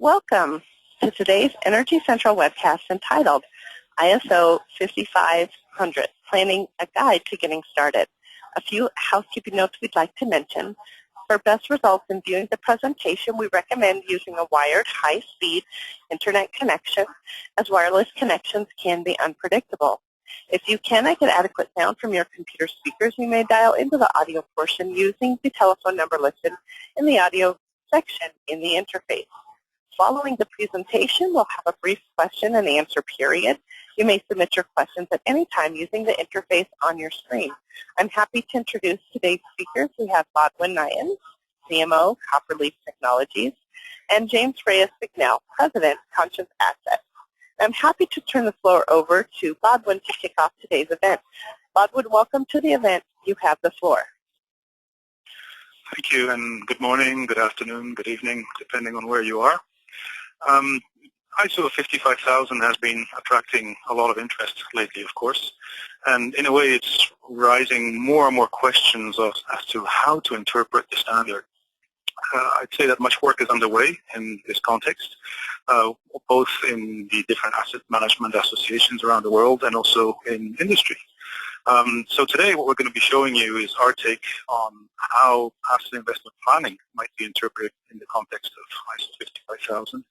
Welcome to today's Energy Central webcast entitled ISO 5500, Planning a Guide to Getting Started. A few housekeeping notes we'd like to mention. For best results in viewing the presentation, we recommend using a wired high-speed internet connection, as wireless connections can be unpredictable. If you cannot get adequate sound from your computer speakers, you may dial into the audio portion using the telephone number listed in the audio section in the interface. Following the presentation, we'll have a brief question and answer period. You may submit your questions at any time using the interface on your screen. I'm happy to introduce today's speakers. We have Boudewijn Neijens, CMO, Copperleaf Technologies, and James Reyes-Picknell, President, Conscious Assets. I'm happy to turn the floor over to Boudewijn to kick off today's event. Boudewijn, welcome to the event. You have the floor. Thank you, and good morning, good afternoon, good evening, depending on where you are. ISO 55000 has been attracting a lot of interest lately, of course, and in a way it's raising more and more questions as to how to interpret the standard. I'd say that much work is underway in this context, both in the different asset management associations around the world and also in industry. So today what we're going to be showing you is our take on how asset investment planning might be interpreted in the context of ISO 55000.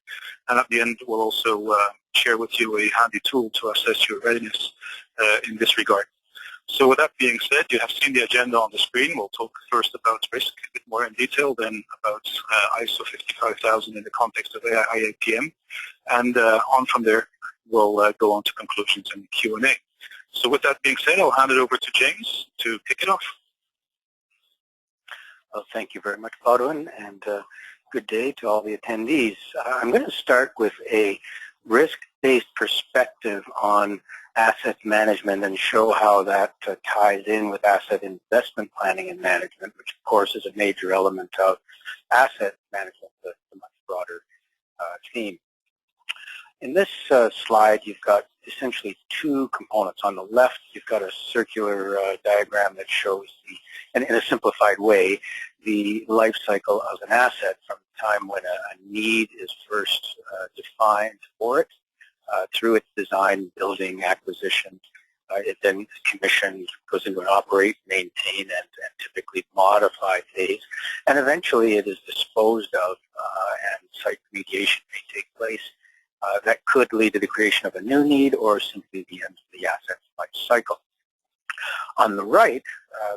And at the end we'll also share with you a handy tool to assess your readiness in this regard. So with that being said, you have seen the agenda on the screen. We'll talk first about risk a bit more in detail, then about ISO 55000 in the context of AIPM. And on from there, we'll go on to conclusions and Q&A. So with that being said, I'll hand it over to James to kick it off. Well, thank you very much, Boudewijn, and good day to all the attendees. I'm going to start with a risk-based perspective on asset management and show how that ties in with asset investment planning and management, which of course is a major element of asset management, a much broader theme. In this slide, you've got essentially two components. On the left, you've got a circular diagram that shows and in a simplified way, the life cycle of an asset from the time when a need is first defined for it, through its design, building, acquisition. It then is commissioned, goes into an operate, maintain, and typically modify phase. And eventually it is disposed of and site remediation may take place. That could lead to the creation of a new need or simply the end of the asset life cycle. On the right,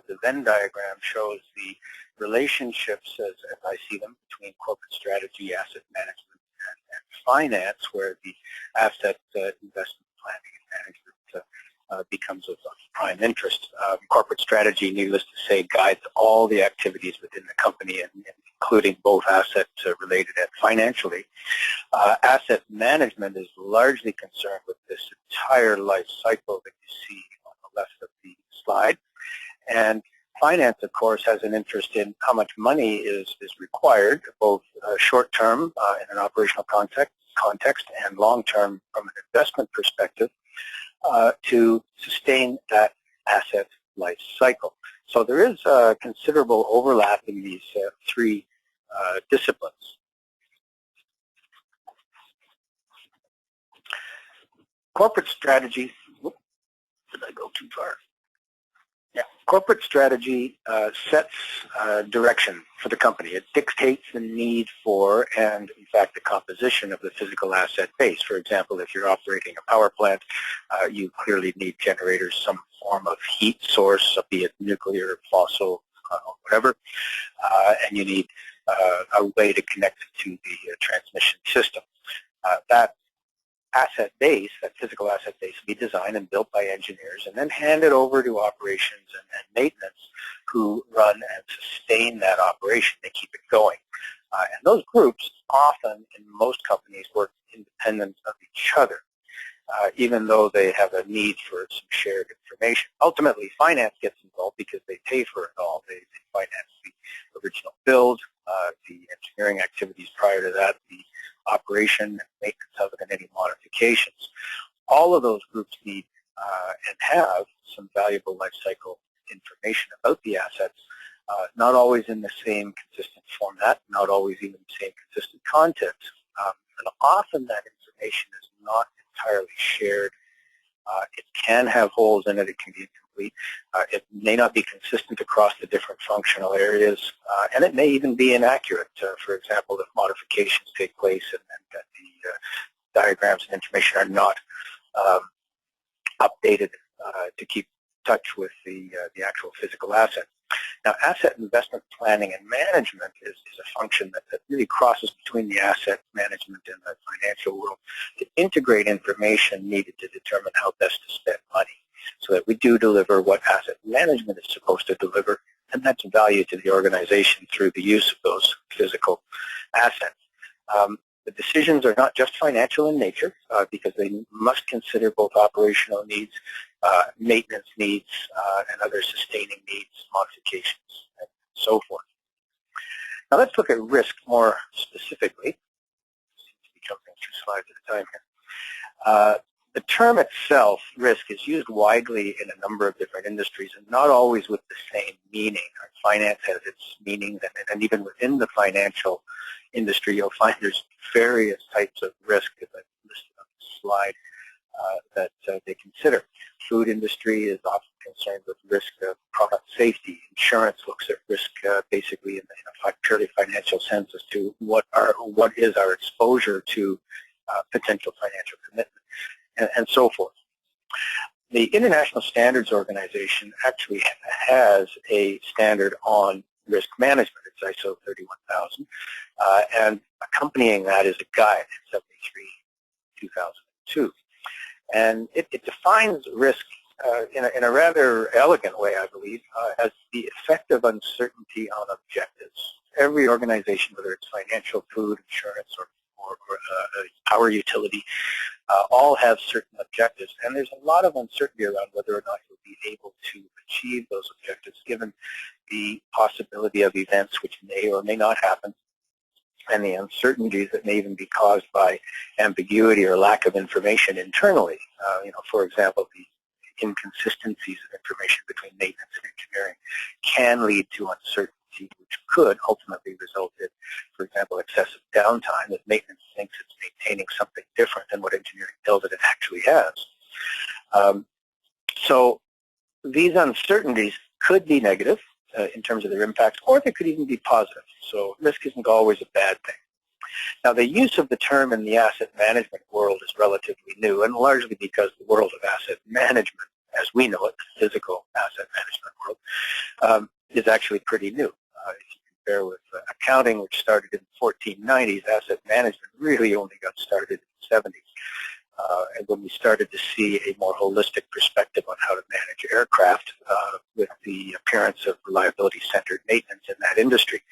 the Venn diagram shows the relationships as I see them between corporate strategy, asset management, and finance, where the asset investment planning and management becomes of prime interest. Corporate strategy, needless to say, guides all the activities within the company, and including both asset-related and financially. Asset management is largely concerned with this entire life cycle that you see on the left of the slide. And finance, of course, has an interest in how much money is required, both short-term in an operational context and long-term from an investment perspective, to sustain that asset life cycle. So there is considerable overlap in these three disciplines. Corporate strategy, whoop, did I go too far? Yeah, corporate strategy sets direction for the company. It dictates the need for and, in fact, the composition of the physical asset base. For example, if you're operating a power plant, you clearly need generators, some form of heat source, be it nuclear, fossil, whatever, and you need a way to connect to the transmission system. That asset base, that physical asset base, will be designed and built by engineers and then handed over to operations and maintenance, who run and sustain that operation. They keep it going. And those groups often, in most companies, work independent of each other, even though they have a need for some shared information. Ultimately, finance gets involved because they pay for it all. They finance the original build, the engineering activities prior to that, the operation and maintenance of it, and any modifications. All of those groups need and have some valuable life cycle information about the assets, not always in the same consistent format, not always even the same consistent content, And often that information is not entirely shared. It can have holes in it. It can be incomplete. It may not be consistent across the different functional areas, and it may even be inaccurate. For example, if modifications take place and that the diagrams and information are not updated to keep touch with the actual physical asset. Now, asset investment planning and management is a function that really crosses between the asset management and the financial world to integrate information needed to determine how best to spend money so that we do deliver what asset management is supposed to deliver, and that's value to the organization through the use of those physical assets. The decisions are not just financial in nature because they must consider both operational needs, maintenance needs, and other sustaining needs, modifications, and so forth. Now let's look at risk more specifically. Seems to be jumping 2 slides at a time here. The term itself, risk, is used widely in a number of different industries and not always with the same meaning. Finance has its meaning, and even within the financial industry, you'll find there's various types of risk, as I've listed on the slide, that they consider. Food industry is often concerned with risk of product safety. Insurance looks at risk basically in a purely financial sense as to what is our exposure to potential financial commitment, and so forth. The International Standards Organization actually has a standard on risk management. It's ISO 31000, and accompanying that is a guide, 73-2002. And it defines risk in a rather elegant way, I believe, as the effect of uncertainty on objectives. Every organization, whether it's financial, food, insurance, or power utility, all have certain objectives, and there's a lot of uncertainty around whether or not you'll be able to achieve those objectives given the possibility of events which may or may not happen, and the uncertainties that may even be caused by ambiguity or lack of information internally. For example, the inconsistencies of information between maintenance and engineering can lead to uncertainty, which could ultimately result in, for example, excessive downtime that maintenance thinks it's maintaining something different than what engineering tells it actually has. So these uncertainties could be negative in terms of their impact, or they could even be positive. So risk isn't always a bad thing. Now, the use of the term in the asset management world is relatively new, and largely because the world of asset management, as we know it, the physical asset management world, is actually pretty new. If you compare with accounting, which started in the 1490s, asset management really only got started in the 70s. And when we started to see a more holistic perspective on how to manage aircraft with the appearance of reliability-centered maintenance in that industry.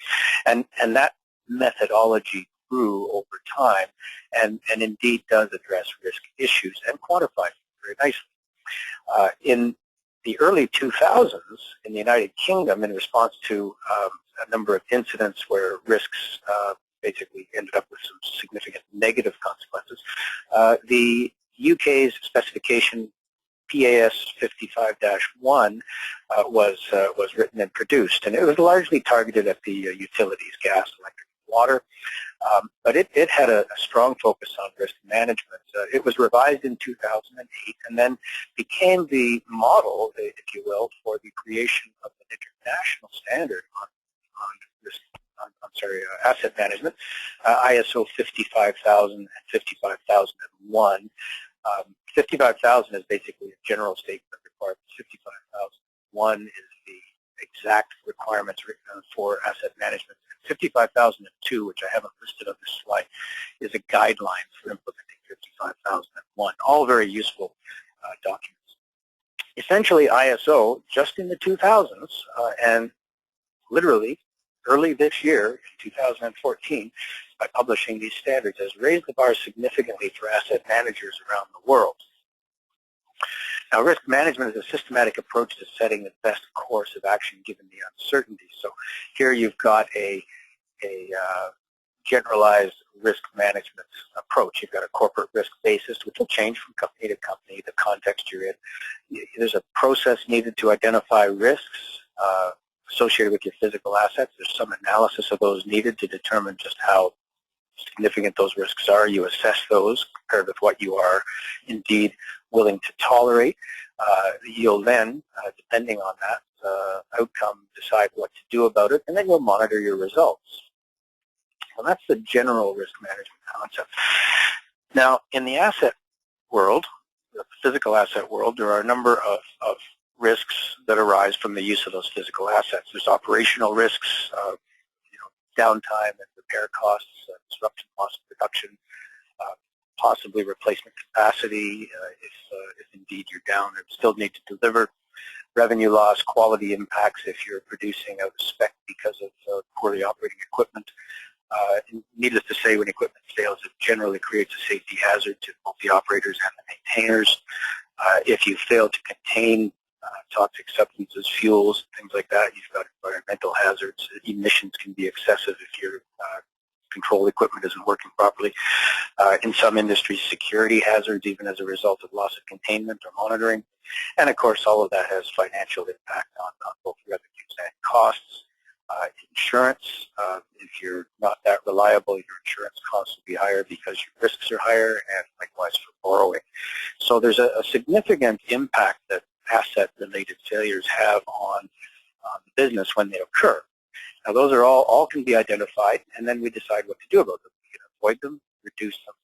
And that methodology grew over time and indeed does address risk issues and quantifies them very nicely. In the early 2000s in the United Kingdom, in response to a number of incidents where risks basically ended up with some significant negative consequences, the UK's specification PAS 55-1 was written and produced, and it was largely targeted at the utilities, gas, electric, and water, but it had a strong focus on risk management. It was revised in 2008 and then became the model, if you will, for the creation of an international standard on risk. Asset management, ISO 55000 and 55001. 55000 is basically a general statement of requirements. 55001 is the exact requirements written for asset management. 55002, which I haven't listed on this slide, is a guideline for implementing 55001. All very useful documents. Essentially, ISO, just in the 2000s, and literally early this year, in 2014, by publishing these standards, has raised the bar significantly for asset managers around the world. Now, risk management is a systematic approach to setting the best course of action given the uncertainty. So here you've got a generalized risk management approach. You've got a corporate risk basis, which will change from company to company, the context you're in. There's a process needed to identify risks associated with your physical assets. There's some analysis of those needed to determine just how significant those risks are. You assess those compared with what you are indeed willing to tolerate. You'll then, depending on that outcome, decide what to do about it, and then you'll monitor your results. So that's the general risk management concept. Now, in the asset world, the physical asset world, there are a number of risks that arise from the use of those physical assets. There's operational risks, downtime and repair costs, disruption, loss of production, possibly replacement capacity if indeed you're down and still need to deliver, revenue loss, quality impacts if you're producing out of spec because of poorly operating equipment. Needless to say, when equipment fails, it generally creates a safety hazard to both the operators and the maintainers. If you fail to contain toxic substances, fuels, things like that, you've got environmental hazards. Emissions can be excessive if your control equipment isn't working properly. In some industries, security hazards, even as a result of loss of containment or monitoring. And of course, all of that has financial impact on both revenues and costs. Insurance, if you're not that reliable, your insurance costs will be higher because your risks are higher, and likewise for borrowing. So there's a significant impact that asset-related failures have on the business when they occur. Now those are all can be identified, and then we decide what to do about them. We can avoid them, reduce them,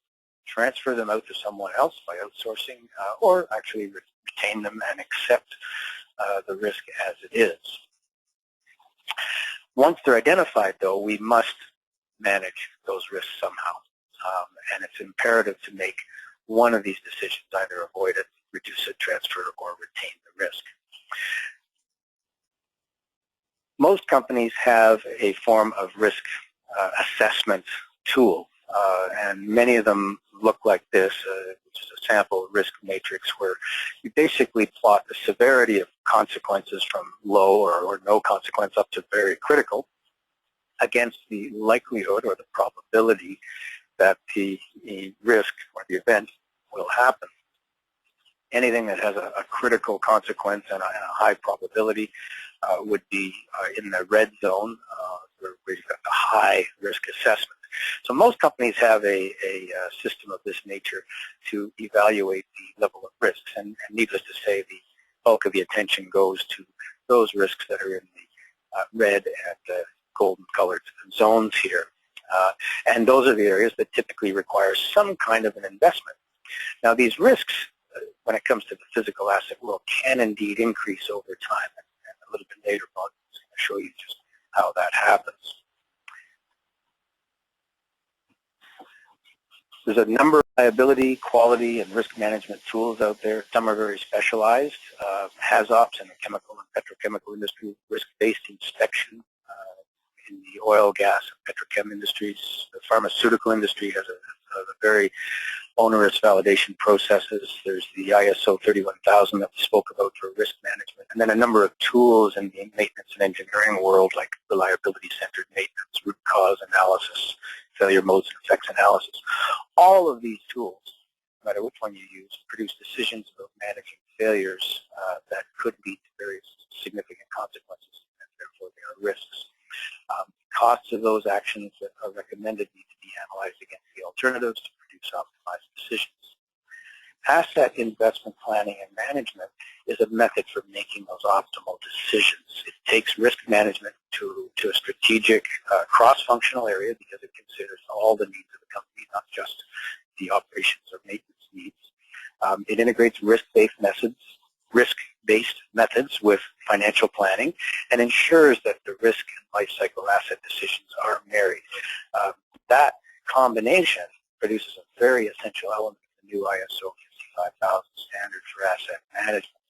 transfer them out to someone else by outsourcing, or actually retain them and accept the risk as it is. Once they're identified, though, we must manage those risks somehow, and it's imperative to make one of these decisions, either avoid it, reduce it, transfer, or retain the risk. Most companies have a form of risk assessment tool, and many of them look like this, which is a sample risk matrix where you basically plot the severity of consequences from low or no consequence up to very critical against the likelihood or the probability that the risk or the event will happen. Anything that has a critical consequence and a high probability would be in the red zone, where you've got the high risk assessment. So most companies have a system of this nature to evaluate the level of risks, and needless to say, the bulk of the attention goes to those risks that are in the red and golden colored zones here. And those are the areas that typically require some kind of an investment. Now these risks, when it comes to the physical asset world, can indeed increase over time, and a little bit later on I'm going to show you just how that happens. There's a number of liability, quality, and risk management tools out there. Some are very specialized. HAZOPs in the chemical and petrochemical industry, risk-based inspection in the oil, gas, and petrochem industries. The pharmaceutical industry has a very onerous validation processes. There's the ISO 31000 that we spoke about for risk management, and then a number of tools in the maintenance and engineering world like reliability-centered maintenance, root cause analysis, failure modes and effects analysis. All of these tools, no matter which one you use, produce decisions about managing failures that could lead to very significant consequences, and therefore they are risks. Costs of those actions that are recommended need to be analyzed against the alternatives to produce optimized decisions. Asset investment planning and management is a method for making those optimal decisions. It takes risk management to a strategic cross-functional area because it considers all the needs of the company, not just the operations or maintenance needs. It integrates risk-based methods with financial planning and ensures that the risk and life cycle asset decisions are married. That combination produces a very essential element of the new ISO 5,000 standard for asset management,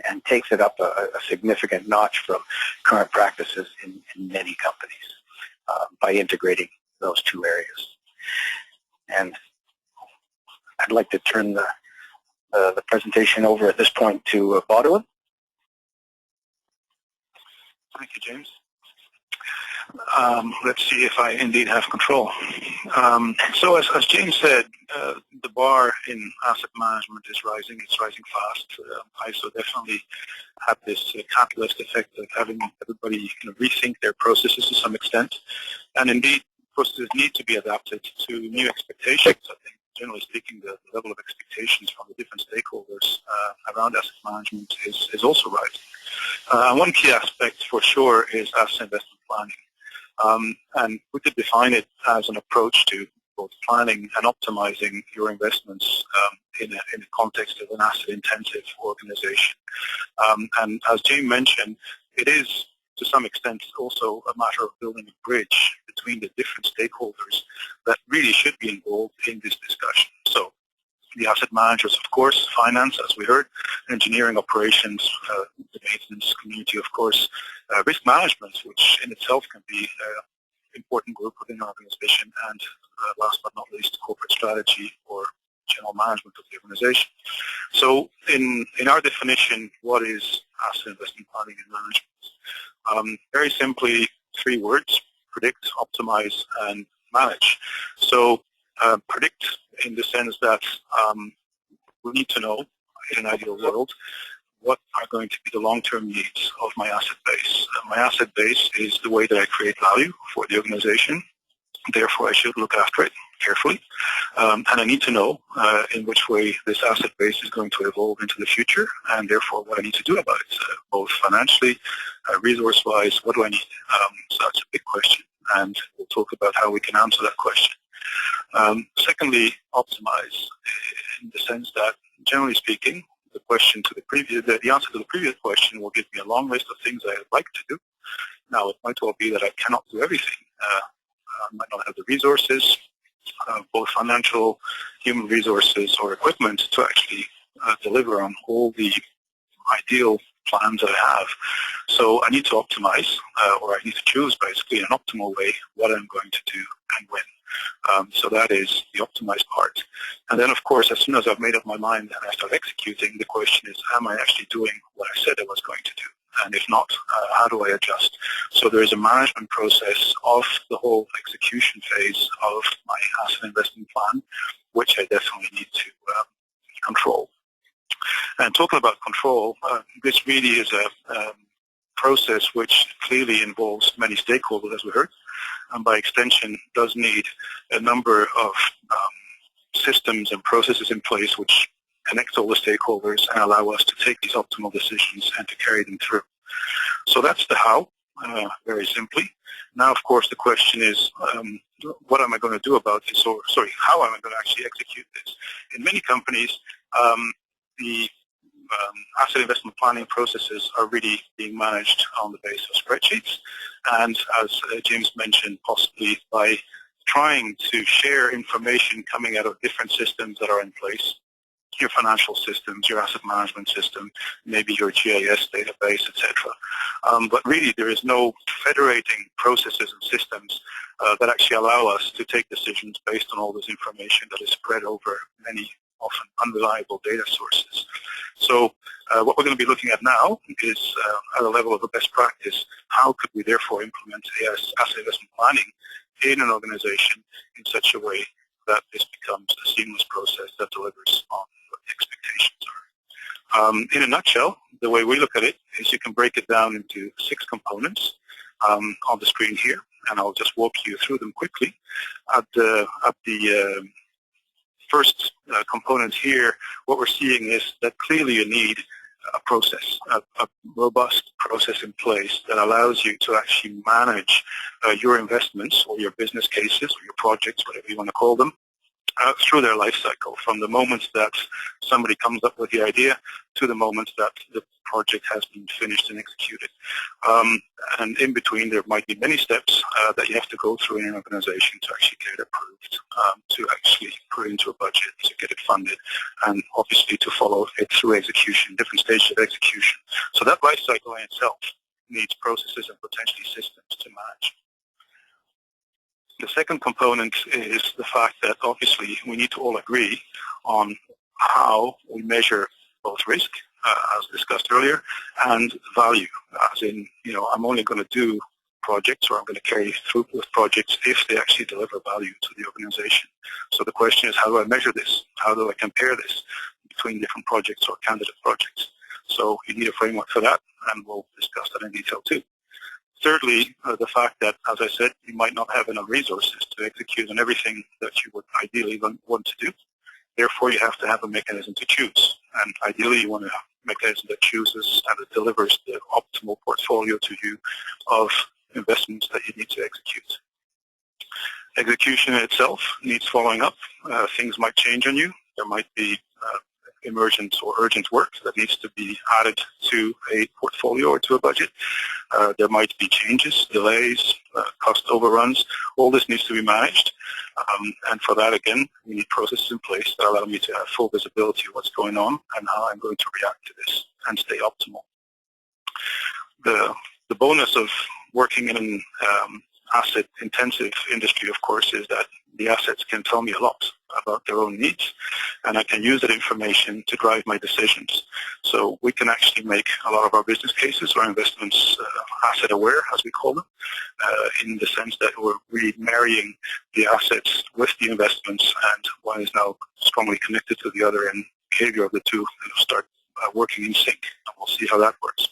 and takes it up a significant notch from current practices in many companies by integrating those two areas. And I'd like to turn the presentation over at this point to Boudewijn. Thank you, James. Let's see if I indeed have control. So as James said, the bar in asset management is rising. It's rising fast. ISO definitely had this catalyst effect of having everybody rethink their processes to some extent. And indeed, processes need to be adapted to new expectations. I think, generally speaking, the level of expectations from the different stakeholders around asset management is also rising. One key aspect for sure is asset investment planning. And we could define it as an approach to both planning and optimizing your investments in the context of an asset-intensive organization. And as James mentioned, it is to some extent also a matter of building a bridge between the different stakeholders that really should be involved in this discussion. So the asset managers, of course, finance, as we heard, engineering, operations, the maintenance community, of course, risk management, which in itself can be an important group within an organization, and last but not least, corporate strategy or general management of the organization. So in our definition, what is asset investment planning and management? Very simply, 3 words: predict, optimize, and manage. So predict in the sense that we need to know, in an ideal world, what are going to be the long-term needs of my asset base. My asset base is the way that I create value for the organization. Therefore, I should look after it carefully. And I need to know in which way this asset base is going to evolve into the future, and therefore what I need to do about it, both financially, resource-wise. What do I need? So that's a big question, and we'll talk about how we can answer that question. Secondly, optimize, in the sense that, generally speaking, the answer to the previous question will give me a long list of things I'd like to do. Now, it might well be that I cannot do everything. I might not have the resources, both financial, human resources, or equipment to actually deliver on all the ideal plans that I have. So I need to optimize, or I need to choose basically in an optimal way what I'm going to do and when. So that is the optimized part. And then, of course, as soon as I've made up my mind and I start executing, the question is, am I actually doing what I said I was going to do? And if not, how do I adjust? So there is a management process of the whole execution phase of my asset investment plan, which I definitely need to control. And talking about control, this really is a process which clearly involves many stakeholders, as we heard, and by extension does need a number of systems and processes in place which connect all the stakeholders and allow us to take these optimal decisions and to carry them through. So that's the how, very simply. Now, of course, the question is, what am I going to do about this? Or, sorry, how am I going to actually execute this? In many companies, the asset investment planning processes are really being managed on the basis of spreadsheets, and as James mentioned, possibly by trying to share information coming out of different systems that are in place, your financial systems, your asset management system, maybe your GIS database, etc. But really there is no federating processes and systems that actually allow us to take decisions based on all this information that is spread over many often unreliable data sources. So what we're going to be looking at now is at a level of a best practice, how could we therefore implement asset investment planning in an organization in such a way that this becomes a seamless process that delivers on what the expectations are. In a nutshell, the way we look at it is you can break it down into 6 components on the screen here, and I'll just walk you through them quickly. At the first component here, what we're seeing is that clearly you need a process, a robust process in place that allows you to actually manage your investments or your business cases or your projects, whatever you want to call them, through their life cycle, from the moment that somebody comes up with the idea to the moment that the project has been finished and executed. And in between, there might be many steps that you have to go through in an organization to actually get it approved, to actually put it into a budget, to get it funded, and obviously to follow it through execution, different stages of execution. So that life cycle in itself needs processes and potentially systems to manage. The second component is the fact that obviously we need to all agree on how we measure both risk, as discussed earlier, and value, as in, I'm only going to do projects, or I'm going to carry through with projects if they actually deliver value to the organization. So the question is, how do I measure this? How do I compare this between different projects or candidate projects? So you need a framework for that, and we'll discuss that in detail too. Thirdly, the fact that, as I said, you might not have enough resources to execute on everything that you would ideally want to do. Therefore, you have to have a mechanism to choose. And ideally, you want a mechanism that chooses and that delivers the optimal portfolio to you of investments that you need to execute. Execution itself needs following up. Things might change on you. There might be emergent or urgent work that needs to be added to a portfolio or to a budget. There might be changes, delays, cost overruns. All this needs to be managed. And for that, again, we need processes in place that allow me to have full visibility of what's going on and how I'm going to react to this and stay optimal. The bonus of working in an asset-intensive industry, of course, is that the assets can tell me a lot about their own needs, and I can use that information to drive my decisions. So we can actually make a lot of our business cases or investments asset-aware, as we call them, in the sense that we're really marrying the assets with the investments, and one is now strongly connected to the other, and behavior of the two start working in sync. And we'll see how that works.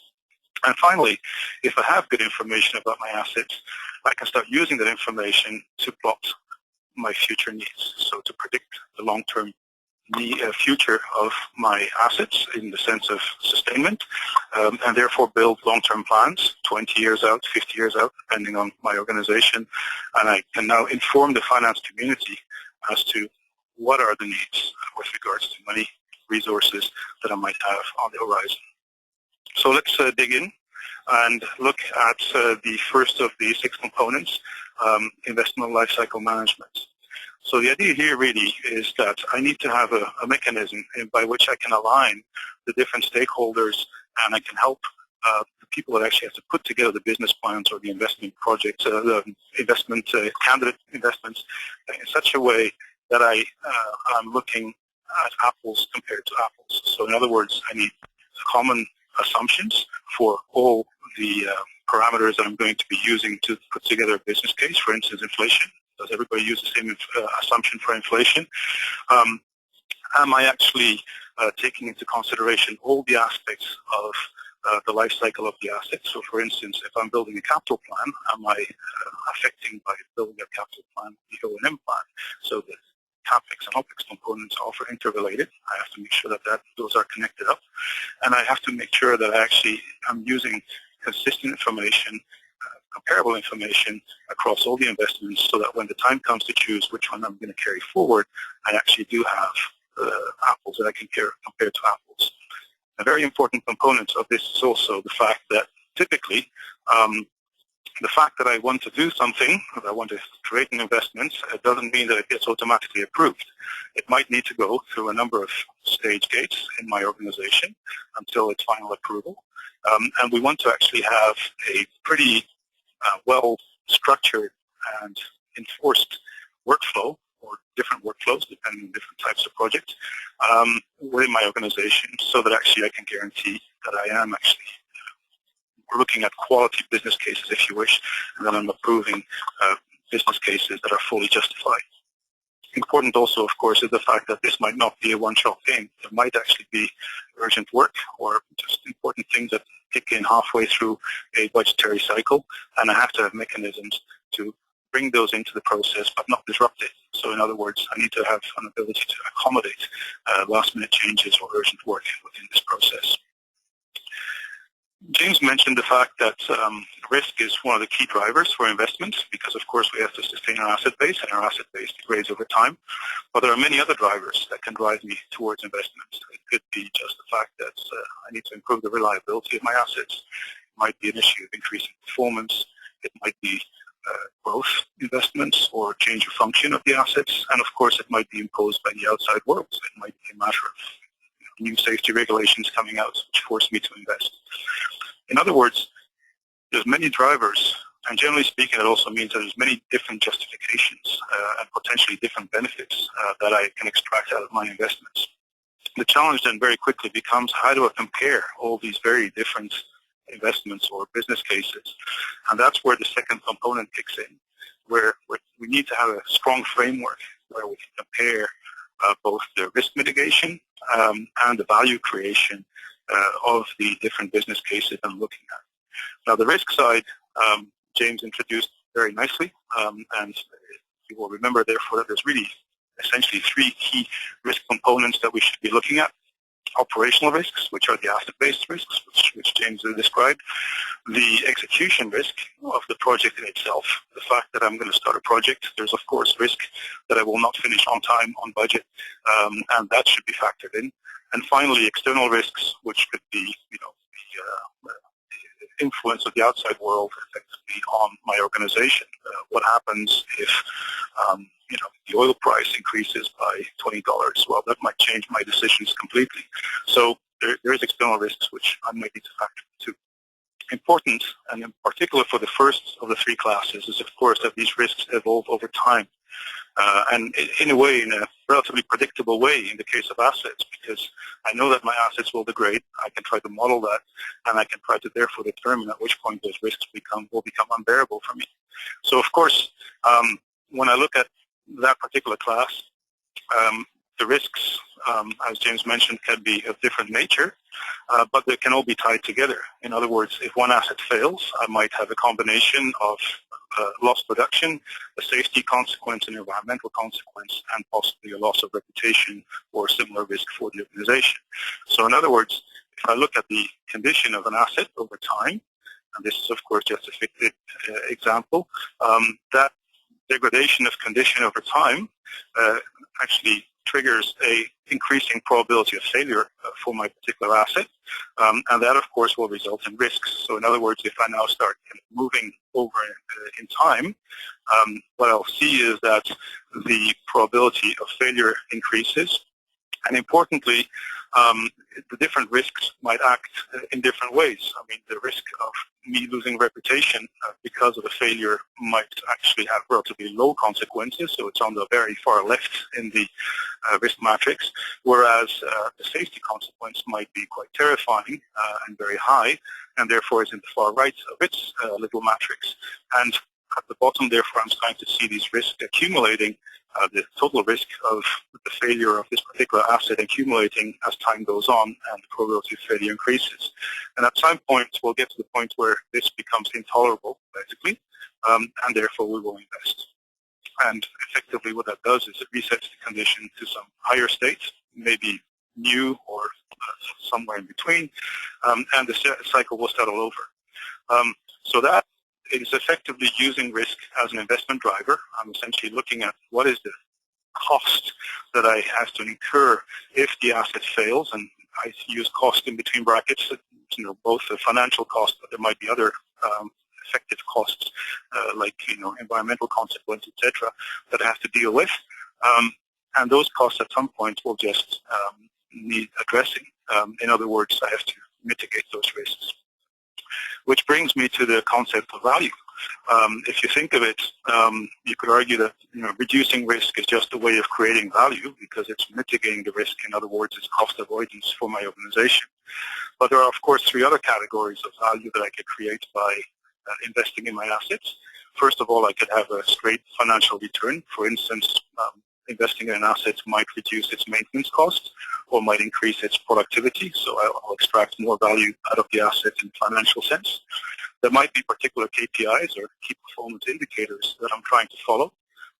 And finally, if I have good information about my assets, I can start using that information to plot my future needs. So to predict the long-term future of my assets in the sense of sustainment, and therefore build long-term plans, 20 years out, 50 years out, depending on my organization. And I can now inform the finance community as to what are the needs with regards to money, resources that I might have on the horizon. So let's dig in and look at the first of the 6 components, investment lifecycle management. So the idea here really is that I need to have a mechanism by which I can align the different stakeholders, and I can help the people that actually have to put together the business plans or the investment projects, the investment candidate investments, in such a way that I'm looking at apples compared to apples. So in other words, I need common assumptions for all the parameters that I'm going to be using to put together a business case. For instance, inflation. Does everybody use the same assumption for inflation? Am I actually taking into consideration all the aspects of the life cycle of the asset? So for instance, if I'm building a capital plan, am I affecting by building a capital plan the O&M plan? So the CapEx and OpEx components are often interrelated. I have to make sure that those are connected up. And I have to make sure that I'm using consistent information, comparable information across all the investments, so that when the time comes to choose which one I'm going to carry forward, I actually do have apples that I can compare to apples. A very important component of this is also the fact that typically the fact that I want to do something, that I want to create an investment, it doesn't mean that it gets automatically approved. It might need to go through a number of stage gates in my organization until its final approval. And we want to actually have a pretty well-structured and enforced workflow, or different workflows depending on different types of projects, within my organization, so that actually I can guarantee that I am actually looking at quality business cases, if you wish, and then I'm approving business cases that are fully justified. Important also, of course, is the fact that this might not be a one-shot thing. There might actually be urgent work or just important things that kick in halfway through a budgetary cycle, and I have to have mechanisms to bring those into the process but not disrupt it. So in other words, I need to have an ability to accommodate last-minute changes or urgent work within this process. James mentioned the fact that risk is one of the key drivers for investments, because of course we have to sustain our asset base, and our asset base degrades over time. But there are many other drivers that can drive me towards investments. It could be just the fact that I need to improve the reliability of my assets. It might be an issue of increasing performance. It might be growth investments or change of function of the assets. And of course it might be imposed by the outside world. So it might be a matter of new safety regulations coming out which force me to invest. In other words, there's many drivers, and generally speaking it also means that there's many different justifications and potentially different benefits that I can extract out of my investments. The challenge then very quickly becomes, how do I compare all these very different investments or business cases? And that's where the second component kicks in, where we need to have a strong framework where we can compare both the risk mitigation and the value creation of the different business cases I'm looking at. Now the risk side, James introduced very nicely, and you will remember, therefore, that there's really essentially three key risk components that we should be looking at. Operational risks, which are the asset-based risks, which James described. The execution risk of the project in itself. The fact that I'm going to start a project, there's of course risk that I will not finish on time, on budget, and that should be factored in. And finally, external risks, which could be, the influence of the outside world effectively on my organization. What happens if the oil price increases by $20? Well, that might change my decisions completely. So there is external risks which I might need to factor into. Important, and in particular for the first of the three classes, is of course that these risks evolve over time. And in a way, in a relatively predictable way in the case of assets, because I know that my assets will degrade. I can try to model that, and I can try to therefore determine at which point those risks will become unbearable for me. So of course, when I look at that particular class, the risks, as James mentioned, can be of different nature, but they can all be tied together. In other words, if one asset fails, I might have a combination of lost production, a safety consequence, an environmental consequence, and possibly a loss of reputation or similar risk for the organization. So in other words, if I look at the condition of an asset over time, and this is of course just a fictive example, that degradation of condition over time actually triggers a increasing probability of failure for my particular asset, and that of course will result in risks. So in other words, if I now start moving over in time, what I'll see is that the probability of failure increases, and importantly, the different risks might act in different ways. I mean, the risk of me losing reputation because of a failure might actually have relatively low consequences, so it's on the very far left in the risk matrix, whereas the safety consequence might be quite terrifying and very high, and therefore is in the far right of its little matrix. And at the bottom, therefore, I'm starting to see these risks accumulating, the total risk of the failure of this particular asset accumulating as time goes on, and the probability of failure increases. And at some point, we'll get to the point where this becomes intolerable, basically, and therefore we will invest. And effectively what that does is it resets the condition to some higher state, maybe new or somewhere in between, and the cycle will start all over. So that is effectively using risk as an investment driver. I'm essentially looking at what is the cost that I have to incur if the asset fails, and I use cost in between brackets, both the financial cost, but there might be other effective costs like environmental consequences, etc., that I have to deal with, and those costs at some point will just need addressing. In other words, I have to mitigate those risks. Which brings me to the concept of value. If you think of it, you could argue that reducing risk is just a way of creating value because it's mitigating the risk. In other words, it's cost avoidance for my organization. But there are, of course, three other categories of value that I could create by investing in my assets. First of all, I could have a straight financial return. For instance, investing in an asset might reduce its maintenance costs or might increase its productivity, so I'll extract more value out of the asset in a financial sense. There might be particular KPIs or key performance indicators that I'm trying to follow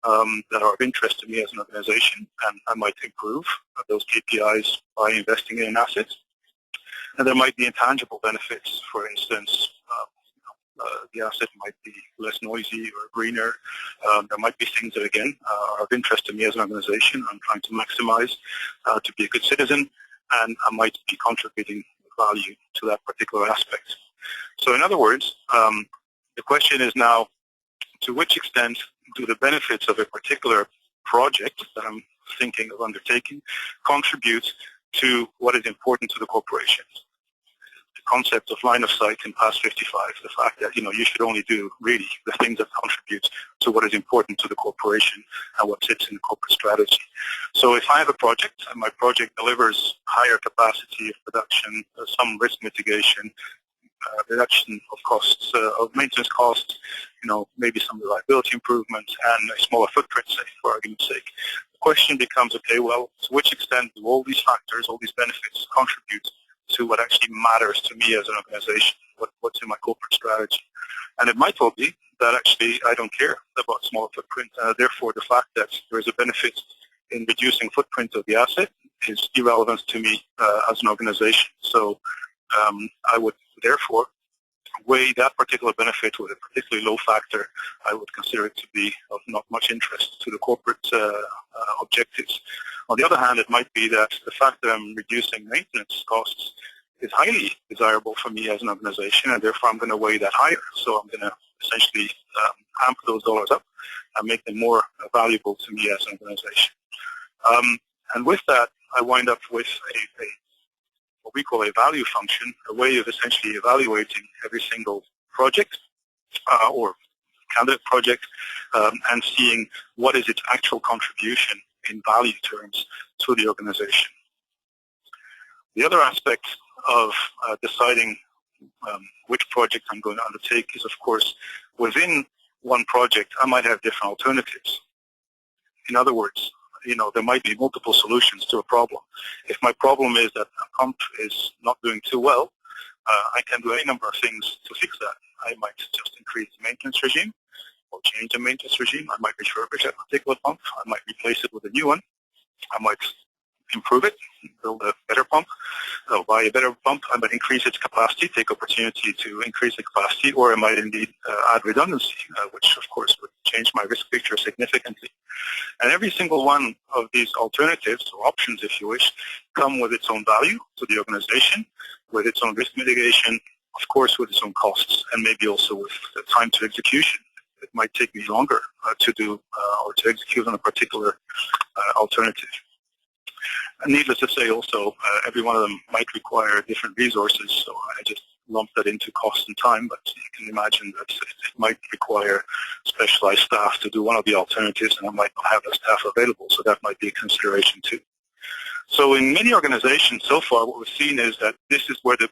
that are of interest to me as an organization, and I might improve those KPIs by investing in an asset. And there might be intangible benefits. For instance, the asset might be less noisy or greener. There might be things that, again, are of interest to me as an organization. I'm trying to maximize to be a good citizen, and I might be contributing value to that particular aspect. So in other words, the question is now, to which extent do the benefits of a particular project that I'm thinking of undertaking contribute to what is important to the corporation? The concept of line of sight in PAS 55, the fact that you should only do really the things that contribute to what is important to the corporation and what sits in the corporate strategy. So if I have a project and my project delivers higher capacity of production, some risk mitigation, reduction of costs, of maintenance costs, maybe some reliability improvements, and a smaller footprint, say, for argument's sake. The question becomes, okay, well, to which extent do all these factors, all these benefits contribute to what actually matters to me as an organization, what's in my corporate strategy. And it might well be that actually I don't care about smaller footprint. Therefore, the fact that there is a benefit in reducing footprint of the asset is irrelevant to me as an organization. So I would therefore weigh that particular benefit with a particularly low factor. I would consider it to be of not much interest to the corporate objectives. On the other hand, it might be that the fact that I'm reducing maintenance costs is highly desirable for me as an organization, and therefore I'm going to weigh that higher. So I'm going to essentially amp those dollars up and make them more valuable to me as an organization. And with that, I wind up with what we call a value function, a way of essentially evaluating every single project or candidate project and seeing what is its actual contribution in value terms to the organization. The other aspect of deciding which project I'm going to undertake is, of course, within one project, I might have different alternatives. In other words, there might be multiple solutions to a problem. If my problem is that a pump is not doing too well, I can do any number of things to fix that. I might just increase the maintenance regime or change the maintenance regime. I might refurbish that particular pump. I might replace it with a new one. I might improve it, build a better pump, buy a better pump. I might increase its capacity, take opportunity to increase the capacity, or I might indeed add redundancy, which of course would change my risk picture significantly. And every single one of these alternatives, or options if you wish, come with its own value to the organization, with its own risk mitigation, of course with its own costs, and maybe also with the time to execution. It might take me longer to do or to execute on a particular alternative. And needless to say also, every one of them might require different resources, so I just lump that into cost and time, but you can imagine that it might require specialized staff to do one of the alternatives, and I might not have the staff available, so that might be a consideration too. So in many organizations so far, what we've seen is that this is where the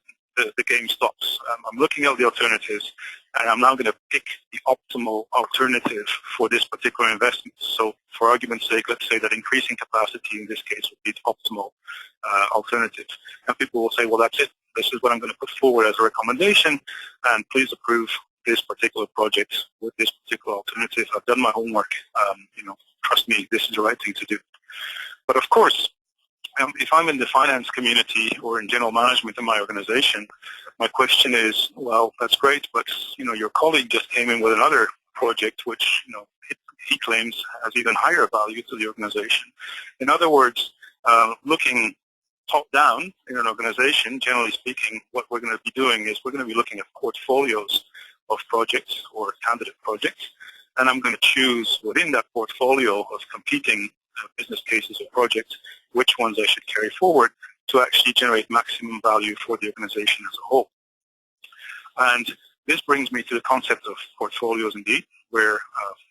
game stops. I'm looking at the alternatives, and I'm now going to pick the optimal alternative for this particular investment. So for argument's sake, let's say that increasing capacity in this case would be the optimal alternative. And people will say, well, that's it. This is what I'm going to put forward as a recommendation, and please approve this particular project with this particular alternative. I've done my homework. Trust me, this is the right thing to do. But of course, if I'm in the finance community or in general management in my organization, my question is, well, that's great, but your colleague just came in with another project which he claims has even higher value to the organization. In other words, looking top down in an organization, generally speaking, what we're going to be doing is we're going to be looking at portfolios of projects or candidate projects, and I'm going to choose within that portfolio of competing business cases or projects which ones I should carry forward to actually generate maximum value for the organization as a whole. And this brings me to the concept of portfolios indeed, where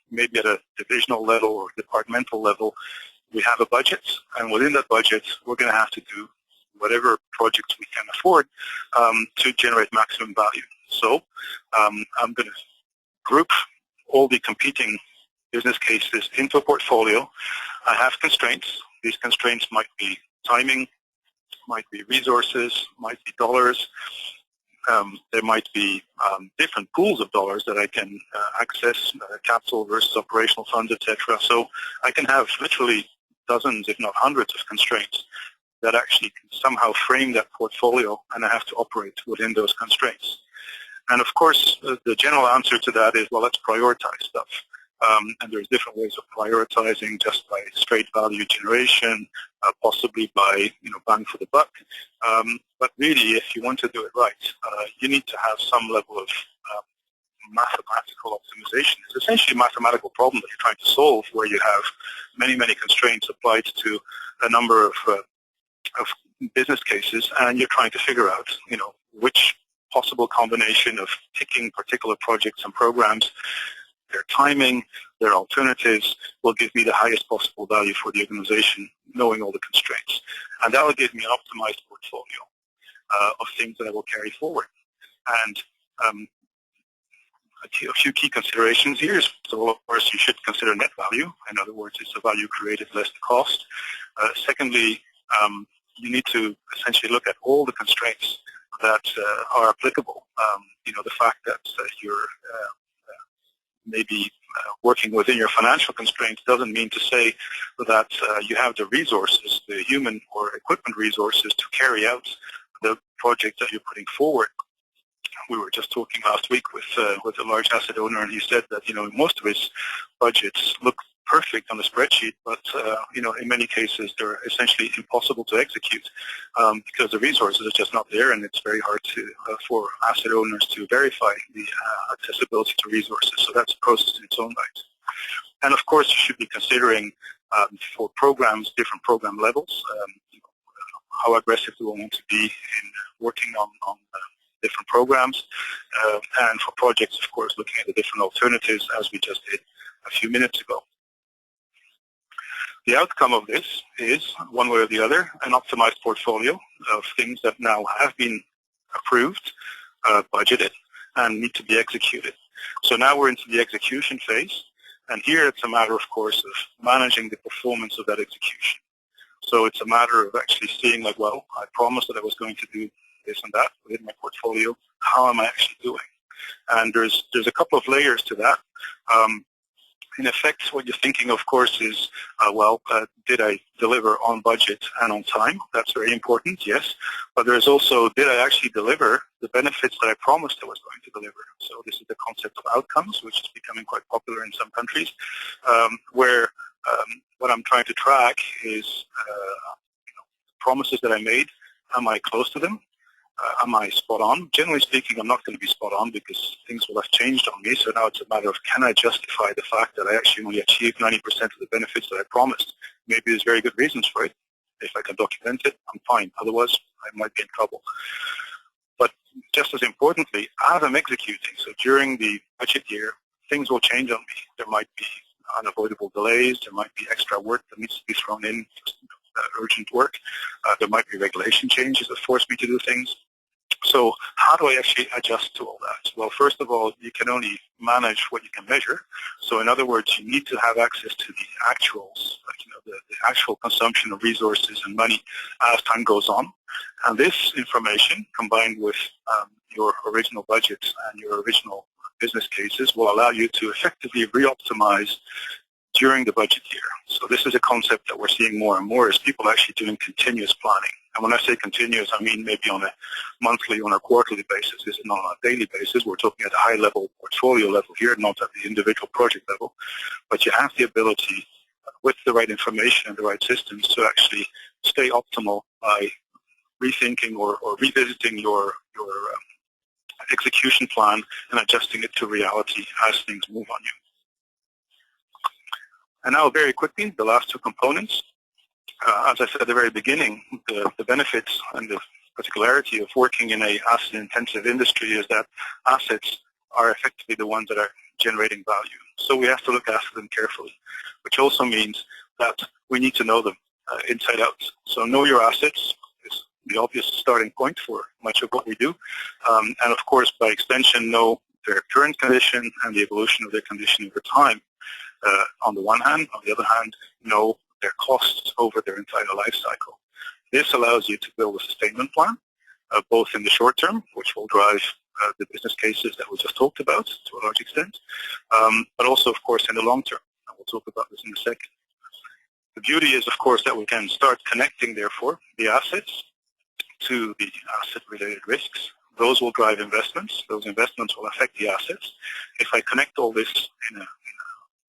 maybe at a divisional level or departmental level, we have a budget, and within that budget, we're going to have to do whatever projects we can afford to generate maximum value. So I'm going to group all the competing business cases into a portfolio. I have constraints. These constraints might be timing, might be resources, might be dollars. There might be different pools of dollars that I can access, capital versus operational funds, etc. So I can have literally dozens, if not hundreds, of constraints that actually can somehow frame that portfolio, and I have to operate within those constraints. And of course, the general answer to that is, well, let's prioritize stuff. And there's different ways of prioritizing, just by straight value generation, possibly by bang for the buck. But really, if you want to do it right, you need to have some level of mathematical optimization. It's essentially a mathematical problem that you're trying to solve, where you have many, many constraints applied to a number of business cases, and you're trying to figure out, which possible combination of picking particular projects and programs, their timing, their alternatives, will give me the highest possible value for the organization, knowing all the constraints. And that will give me an optimized portfolio of things that I will carry forward. And a few key considerations here is, so of course, you should consider net value. In other words, it's the value created less the cost. Secondly, you need to essentially look at all the constraints that are applicable. The fact that you're maybe working within your financial constraints doesn't mean to say that you have the resources, the human or equipment resources, to carry out the project that you're putting forward. We were just talking last week with a large asset owner, and he said that most of his budgets look perfect on the spreadsheet, but in many cases they're essentially impossible to execute because the resources are just not there, and it's very hard for asset owners to verify the accessibility to resources. So that's a process in its own right. And of course, you should be considering for programs, different program levels, how aggressive do we want to be in working on different programs, and for projects, of course, looking at the different alternatives, as we just did a few minutes ago. The outcome of this is, one way or the other, an optimized portfolio of things that now have been approved, budgeted, and need to be executed. So now we're into the execution phase, and here it's a matter, of course, of managing the performance of that execution. So it's a matter of actually seeing, like, well, I promised that I was going to do this and that within my portfolio. How am I actually doing? And there's a couple of layers to that. In effect, what you're thinking, of course, is, did I deliver on budget and on time? That's very important, yes. But there's also, did I actually deliver the benefits that I promised I was going to deliver? So this is the concept of outcomes, which is becoming quite popular in some countries, where what I'm trying to track is promises that I made. Am I close to them? Am I spot on? Generally speaking, I'm not going to be spot on because things will have changed on me. So now it's a matter of, can I justify the fact that I actually only achieved 90% of the benefits that I promised? Maybe there's very good reasons for it. If I can document it, I'm fine. Otherwise, I might be in trouble. But just as importantly, as I'm executing, so during the budget year, things will change on me. There might be unavoidable delays. There might be extra work that needs to be thrown in, urgent work. There might be regulation changes that force me to do things. So how do I actually adjust to all that? Well, first of all, you can only manage what you can measure. So in other words, you need to have access to the actuals, the actual consumption of resources and money as time goes on. And this information, combined with your original budget and your original business cases, will allow you to effectively re-optimize during the budget year. So this is a concept that we're seeing more and more, is people actually doing continuous planning. And when I say continuous, I mean maybe on a monthly, on a quarterly basis. This is not on a daily basis. We're talking at a high-level portfolio level here, not at the individual project level. But you have the ability, with the right information and the right systems, to actually stay optimal by rethinking or revisiting your execution plan and adjusting it to reality as things move on you. And now, very quickly, the last two components. As I said at the very beginning, the benefits and the particularity of working in an asset-intensive industry is that assets are effectively the ones that are generating value. So we have to look after them carefully, which also means that we need to know them inside out. So know your assets is the obvious starting point for much of what we do. And of course, by extension, know their current condition and the evolution of their condition over time. On the one hand, on the other hand, know their costs over their entire life cycle. This allows you to build a sustainment plan, both in the short term, which will drive the business cases that we just talked about to a large extent, but also, of course, in the long term. And we'll talk about this in a second. The beauty is, of course, that we can start connecting, therefore, the assets to the asset-related risks. Those will drive investments. Those investments will affect the assets. If I connect all this in a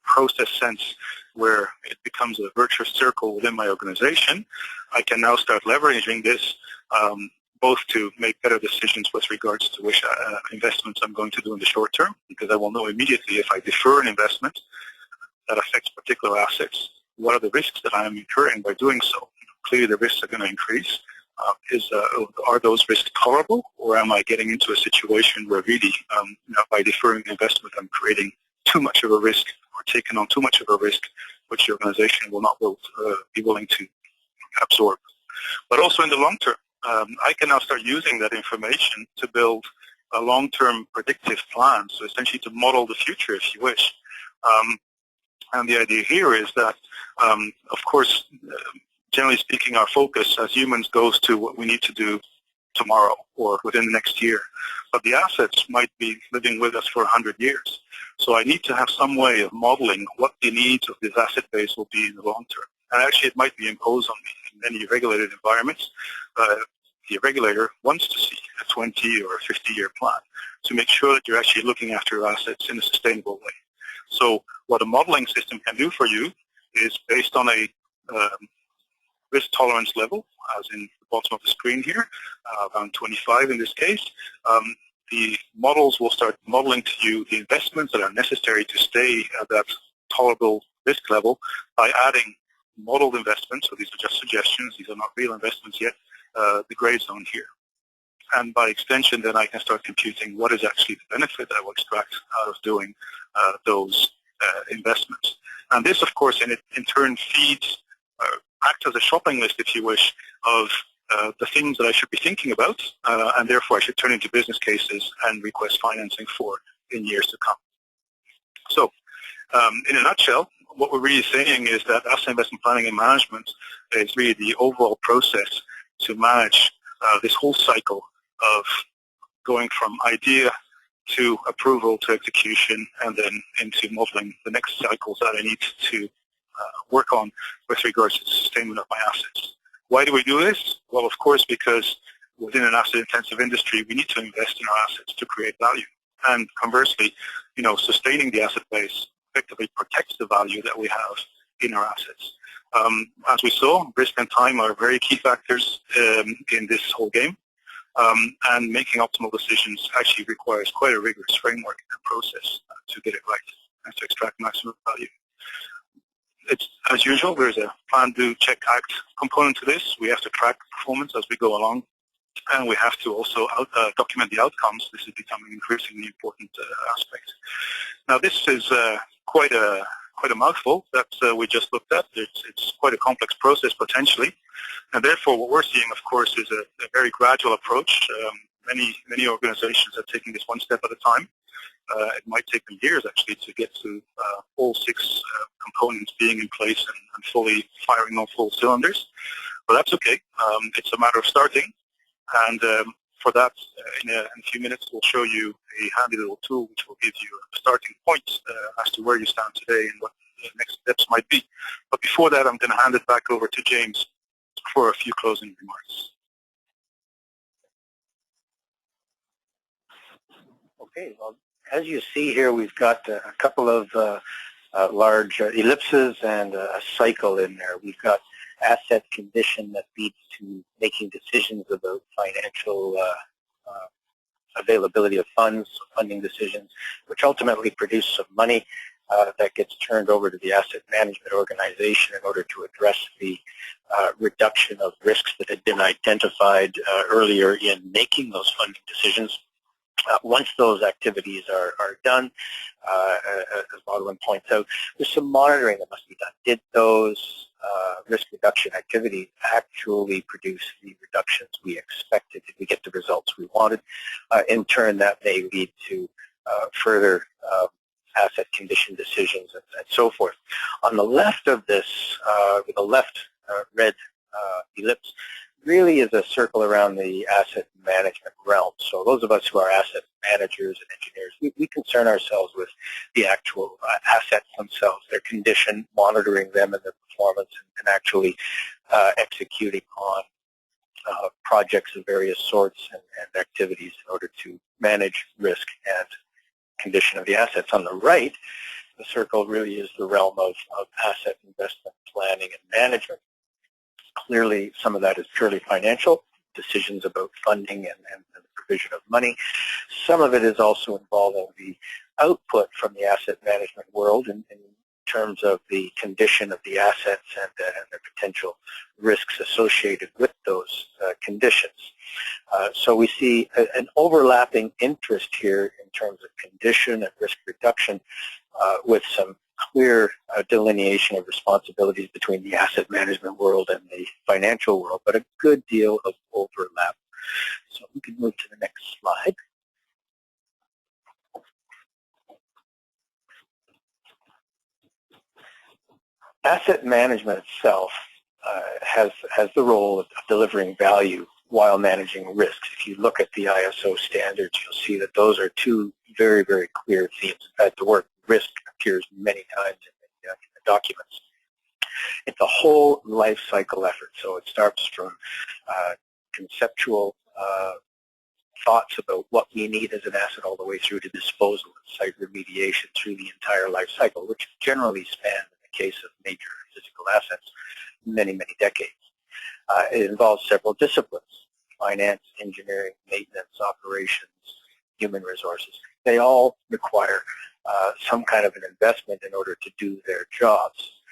process sense where it becomes a virtuous circle within my organization, I can now start leveraging this both to make better decisions with regards to which investments I'm going to do in the short term, because I will know immediately if I defer an investment that affects particular assets, what are the risks that I am incurring by doing so? Clearly the risks are going to increase. Are those risks tolerable, or am I getting into a situation where really by deferring the investment I'm creating too much of a risk or taking on too much of a risk which the organization will not be willing to absorb. But also in the long term, I can now start using that information to build a long-term predictive plan, so essentially to model the future, if you wish. And the idea here is that, of course, generally speaking, our focus as humans goes to what we need to do tomorrow or within the next year, but the assets might be living with us for 100 years. So I need to have some way of modeling what the needs of this asset base will be in the long term. And actually it might be imposed on me. In many regulated environments, the regulator wants to see a 20 or a 50-year plan to make sure that you're actually looking after your assets in a sustainable way. So what a modeling system can do for you is based on a risk tolerance level, as in the bottom of the screen here, around 25 in this case. The models will start modeling to you the investments that are necessary to stay at that tolerable risk level by adding modeled investments. So these are just suggestions. These are not real investments yet. The gray zone here. And by extension, then I can start computing what is actually the benefit I will extract out of doing those investments. And this, of course, in turn feeds, acts as a shopping list, if you wish, of the things that I should be thinking about, and therefore I should turn into business cases and request financing for in years to come. So, in a nutshell, what we're really saying is that asset investment planning and management is really the overall process to manage this whole cycle of going from idea to approval to execution and then into modeling the next cycles that I need to work on with regards to the sustainment of my assets. Why do we do this? Well, of course, because within an asset-intensive industry, we need to invest in our assets to create value. And conversely, sustaining the asset base effectively protects the value that we have in our assets. As we saw, risk and time are very key factors in this whole game. And making optimal decisions actually requires quite a rigorous framework and process to get it right and to extract maximum value. It's, as usual, there's a plan, do, check, act component to this. We have to track performance as we go along, and we have to also document the outcomes. This is becoming increasingly important aspect. Now, this is quite a mouthful that we just looked at. It's quite a complex process potentially, and therefore what we're seeing, of course, is a very gradual approach. Many organizations are taking this one step at a time. It might take them years actually to get to all 6 components being in place and fully firing on full cylinders, but that's okay. It's a matter of starting, and for that, in a few minutes, we'll show you a handy little tool which will give you a starting point as to where you stand today and what the next steps might be. But before that, I'm going to hand it back over to James for a few closing remarks. Okay, well, as you see here, we've got a couple of large ellipses and a cycle in there. We've got asset condition that leads to making decisions about financial availability of funds, funding decisions, which ultimately produce some money that gets turned over to the asset management organization in order to address the reduction of risks that had been identified earlier in making those funding decisions. Once those activities are done, as Boudewijn points out, there's some monitoring that must be done. Did those risk reduction activities actually produce the reductions we expected? Did we get the results we wanted? In turn, that may lead to further asset condition decisions and so forth. On the left of this, with the left red ellipse, really is a circle around the asset management realm. So those of us who are asset managers and engineers, we concern ourselves with the actual assets themselves, their condition, monitoring them and their performance, and actually executing on projects of various sorts and activities in order to manage risk and condition of the assets. On the right, the circle really is the realm of asset investment planning and management. Clearly, some of that is purely financial, decisions about funding and the provision of money. Some of it is also involving the output from the asset management world in terms of the condition of the assets and the potential risks associated with those conditions. So we see an overlapping interest here in terms of condition and risk reduction with some clear delineation of responsibilities between the asset management world and the financial world, but a good deal of overlap. So we can move to the next slide. Asset management itself has the role of delivering value while managing risks. If you look at the ISO standards, you'll see that those are two very, very clear themes. In fact, the word risk appears many times in the documents. It's a whole life cycle effort. So it starts from conceptual thoughts about what we need as an asset all the way through to disposal and site remediation through the entire life cycle, which generally span, in the case of major physical assets, many, many decades. It involves several disciplines: finance, engineering, maintenance, operations, human resources. They all require some kind of an investment in order to do their jobs.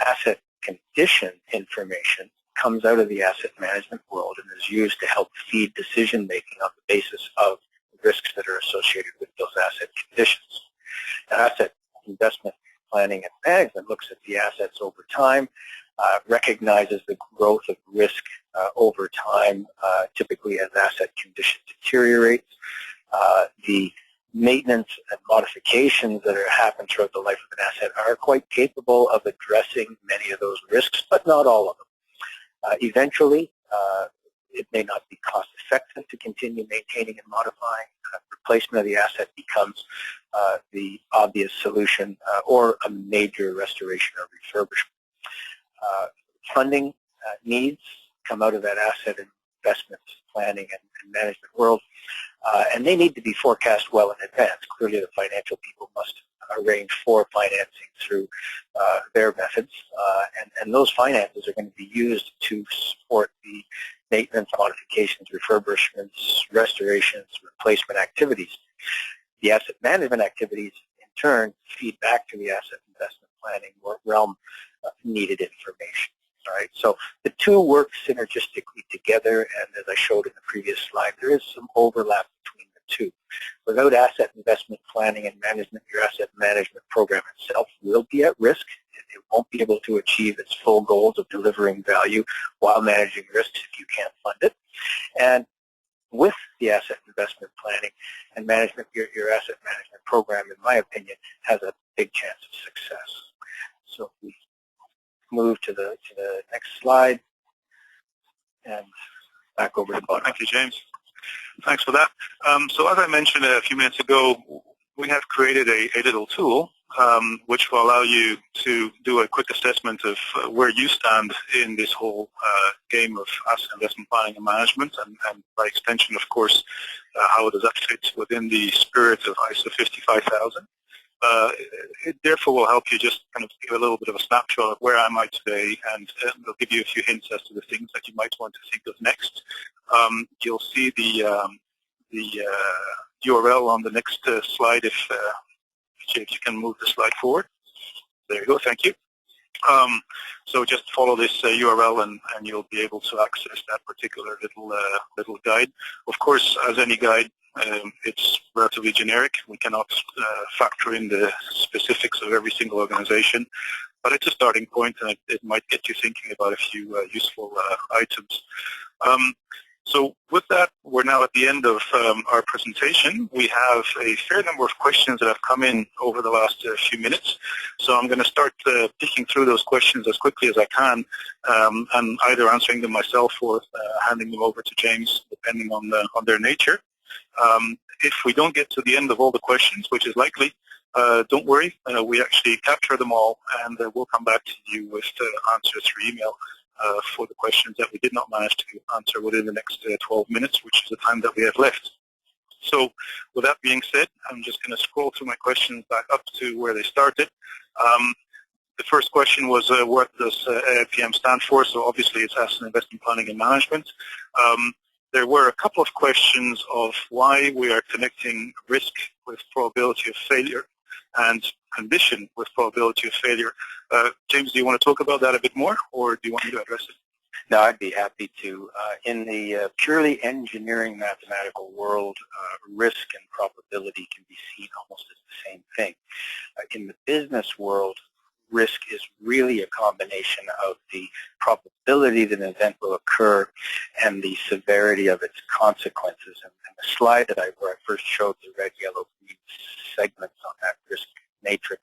Asset condition information comes out of the asset management world and is used to help feed decision-making on the basis of risks that are associated with those asset conditions. Asset investment planning and management looks at the assets over time, recognizes the growth of risk over time, typically as asset condition deteriorates. The maintenance and modifications that happen throughout the life of an asset are quite capable of addressing many of those risks, but not all of them. Eventually, it may not be cost effective to continue maintaining and modifying. Replacement of the asset becomes the obvious solution, or a major restoration or refurbishment. Funding needs come out of that asset investment planning and management world, and they need to be forecast well in advance. Clearly, the financial people must arrange for financing through their methods, and those finances are going to be used to support the maintenance, modifications, refurbishments, restorations, replacement activities. The asset management activities, in turn, feed back to the asset investment planning realm needed information. All right, so the two work synergistically together, and as I showed in the previous slide, there is some overlap between the two. Without asset investment planning and management, your asset management program itself will be at risk. It won't be able to achieve its full goals of delivering value while managing risks if you can't fund it. And with the asset investment planning and management, your asset management program, in my opinion, has a big chance of success. So if we move to the next slide, and back over to Bob. Thank you, James. Thanks for that. So as I mentioned a few minutes ago, we have created a little tool which will allow you to do a quick assessment of where you stand in this whole game of asset investment planning and management, and by extension, of course, how does that fit within the spirit of ISO 55000. It therefore will help you just kind of give a little bit of a snapshot of where am I today, and it'll give you a few hints as to the things that you might want to think of next. You'll see the URL on the next slide if you can move the slide forward. There you go, thank you. So just follow this URL and you'll be able to access that particular little guide. Of course, as any guide, it's relatively generic. We cannot factor in the specifics of every single organization, but it's a starting point, and it might get you thinking about a few useful items. So with that, we're now at the end of our presentation. We have a fair number of questions that have come in over the last few minutes. So I'm going to start picking through those questions as quickly as I can, and either answering them myself or handing them over to James, depending on their nature. If we don't get to the end of all the questions, which is likely, don't worry. We actually capture them all, and we'll come back to you with answers through email for the questions that we did not manage to answer within the next 12 minutes, which is the time that we have left. So with that being said, I'm just going to scroll through my questions back up to where they started. The first question was, what does AIPM stand for? So obviously it's Asset Investment Planning and Management. There were a couple of questions of why we are connecting risk with probability of failure and condition with probability of failure. James, do you want to talk about that a bit more, or do you want me to address it? No, I'd be happy to. In the purely engineering mathematical world, risk and probability can be seen almost as the same thing. In the business world, risk is really a combination of the probability that an event will occur and the severity of its consequences. And the slide that where I first showed the red, yellow, green segments on that risk matrix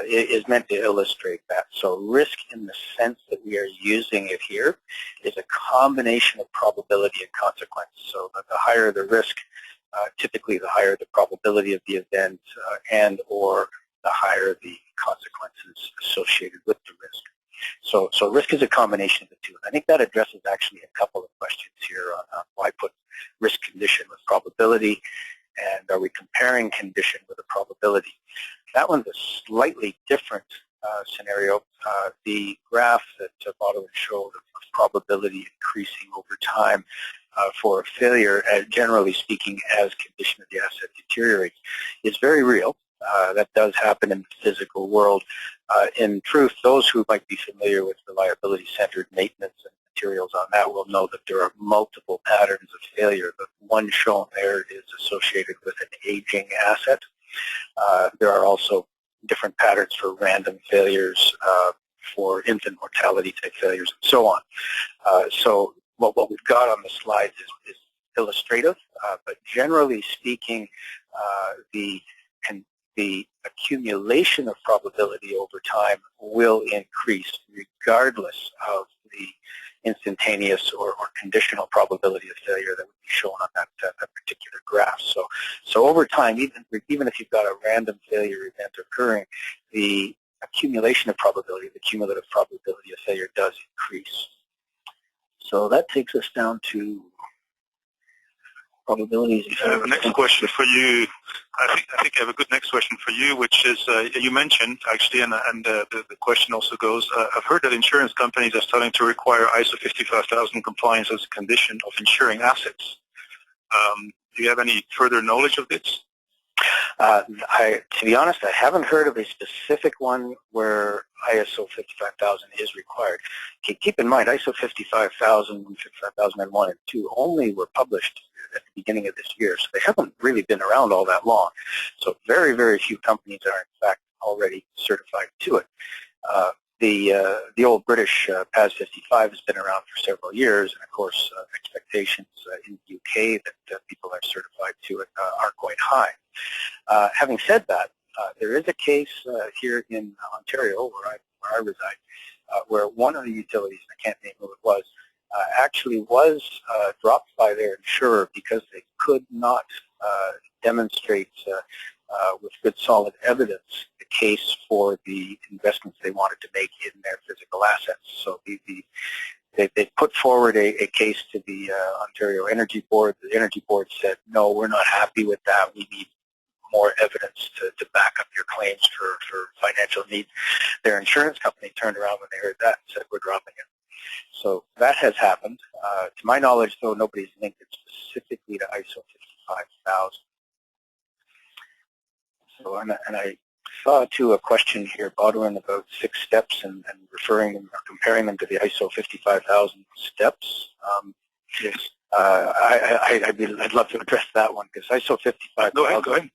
is meant to illustrate that. So risk in the sense that we are using it here is a combination of probability and consequence. So the higher the risk, typically the higher the probability of the event and or the higher the consequences associated with the risk. So risk is a combination of the two. I think that addresses actually a couple of questions here on why put risk condition with probability, and are we comparing condition with a probability? That one's a slightly different scenario. The graph that Boudewijn showed of probability increasing over time for a failure, generally speaking, as condition of the asset deteriorates, is very real. That does happen in the physical world. In truth, those who might be familiar with reliability-centered maintenance and materials on that will know that there are multiple patterns of failure. The one shown there is associated with an aging asset. There are also different patterns for random failures, for infant mortality type failures, and so on. So what we've got on the slides is illustrative, but generally speaking, the accumulation of probability over time will increase regardless of the instantaneous or conditional probability of failure that would be shown on that particular graph. So over time, even if you've got a random failure event occurring, the accumulation of probability, the cumulative probability of failure does increase. So that takes us down to probabilities. I have a next question for you. I think I have a good next question for you, which is you mentioned actually, and the question also goes, I've heard that insurance companies are starting to require ISO 55000 compliance as a condition of insuring assets. Do you have any further knowledge of this? To be honest, I haven't heard of a specific one where ISO 55000 is required. Keep in mind, ISO 55000, 55001, and 2 only were published at the beginning of this year, so they haven't really been around all that long. So very, very few companies are in fact already certified to it. The old British PAS 55 has been around for several years, and of course expectations in the UK that people are certified to it are quite high. Having said that, there is a case here in Ontario, where I reside, where one of the utilities, I can't name who it was, actually was dropped by their insurer because they could not demonstrate with good solid evidence the case for the investments they wanted to make in their physical assets. So they put forward a case to the Ontario Energy Board. The Energy Board said, no, we're not happy with that. We need more evidence to back up your claims for financial needs. Their insurance company turned around when they heard that and said, we're dropping it. So that has happened. To my knowledge, though, nobody's linked it specifically to ISO 55000. So, and I saw, too, a question here, Boudewijn, about 6 steps and referring them or comparing them to the ISO 55000 steps. Yes. I'd love to address that one, because ISO 55000, go ahead.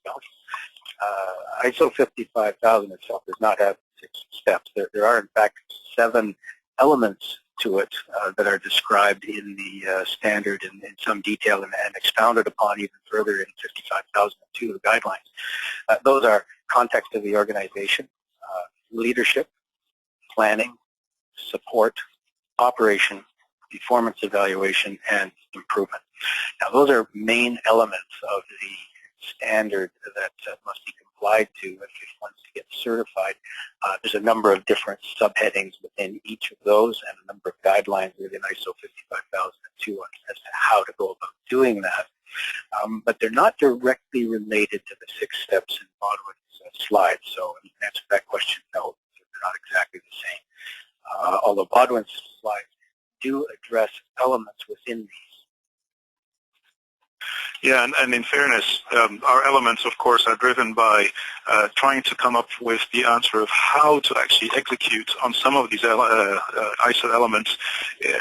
ISO 55000 itself does not have 6 steps. There are, in fact, 7 elements to it that are described in the standard in some detail and expounded upon even further in 55002, the guidelines. Those are context of the organization, leadership, planning, support, operation, performance evaluation, and improvement. Now, those are main elements of the standard that must be complied to if one's to get certified. There's a number of different subheadings within each of those and a number of guidelines within ISO 55002 as to how to go about doing that. But they're not directly related to the 6 steps in Boudewijn's slide. So in answer to that question, no, they're not exactly the same. Although Boudewijn's slides do address elements within these. Yeah, and in fairness, our elements, of course, are driven by trying to come up with the answer of how to actually execute on some of these ISO elements,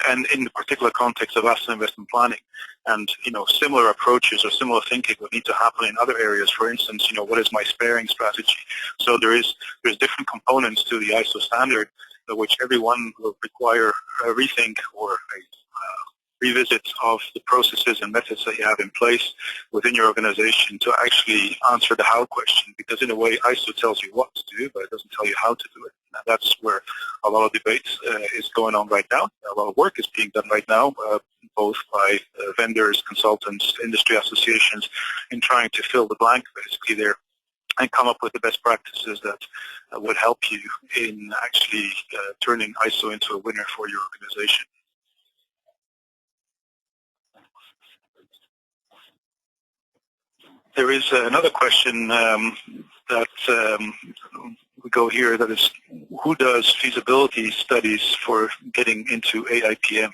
and in the particular context of asset investment planning. And, similar approaches or similar thinking would need to happen in other areas. For instance, what is my sparing strategy? So there's different components to the ISO standard, which everyone will require a rethink or revisit of the processes and methods that you have in place within your organization to actually answer the how question, because in a way ISO tells you what to do, but it doesn't tell you how to do it. And that's where a lot of debate is going on right now. A lot of work is being done right now, both by vendors, consultants, industry associations, in trying to fill the blank basically there and come up with the best practices that would help you in actually turning ISO into a winner for your organization. There is another question that we go here, that is, who does feasibility studies for getting into AIPM?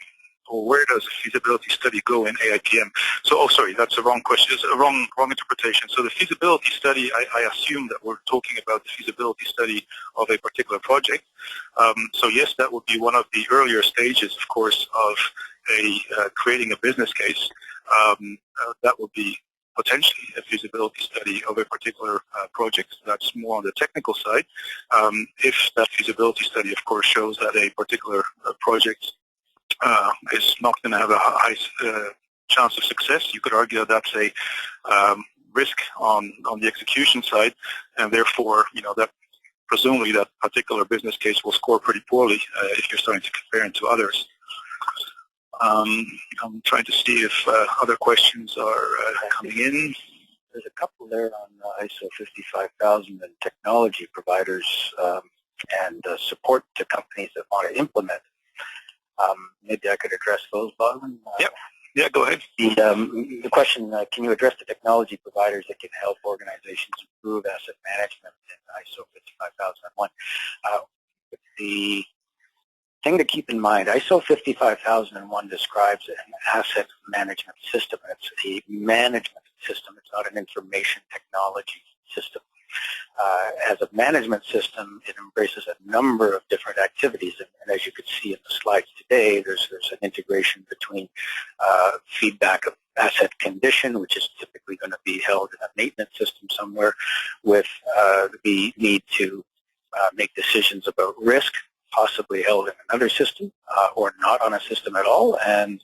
Or where does a feasibility study go in AIPM? So, oh, sorry, that's a wrong question. It's a wrong interpretation. So the feasibility study, I assume that we're talking about the feasibility study of a particular project. So yes, that would be one of the earlier stages, of course, of creating a business case. That would be potentially a feasibility study of a particular project. That's more on the technical side. If that feasibility study, of course, shows that a particular project is not going to have a high chance of success, you could argue that that's a risk on the execution side, and therefore, that presumably that particular business case will score pretty poorly if you're starting to compare it to others. I'm trying to see if other questions are coming in. There's a couple there on ISO 55000 and technology providers and support to companies that want to implement. Maybe I could address those, Boudewijn. Yep. Yeah, go ahead. The question, can you address the technology providers that can help organizations improve asset management in ISO 55001? The thing to keep in mind, ISO 55001 describes an asset management system. It's a management system. It's not an information technology system. As a management system, it embraces a number of different activities, and as you could see in the slides today, there's an integration between feedback of asset condition, which is typically going to be held in a maintenance system somewhere, with the need to make decisions about risk, possibly held in another system or not on a system at all, and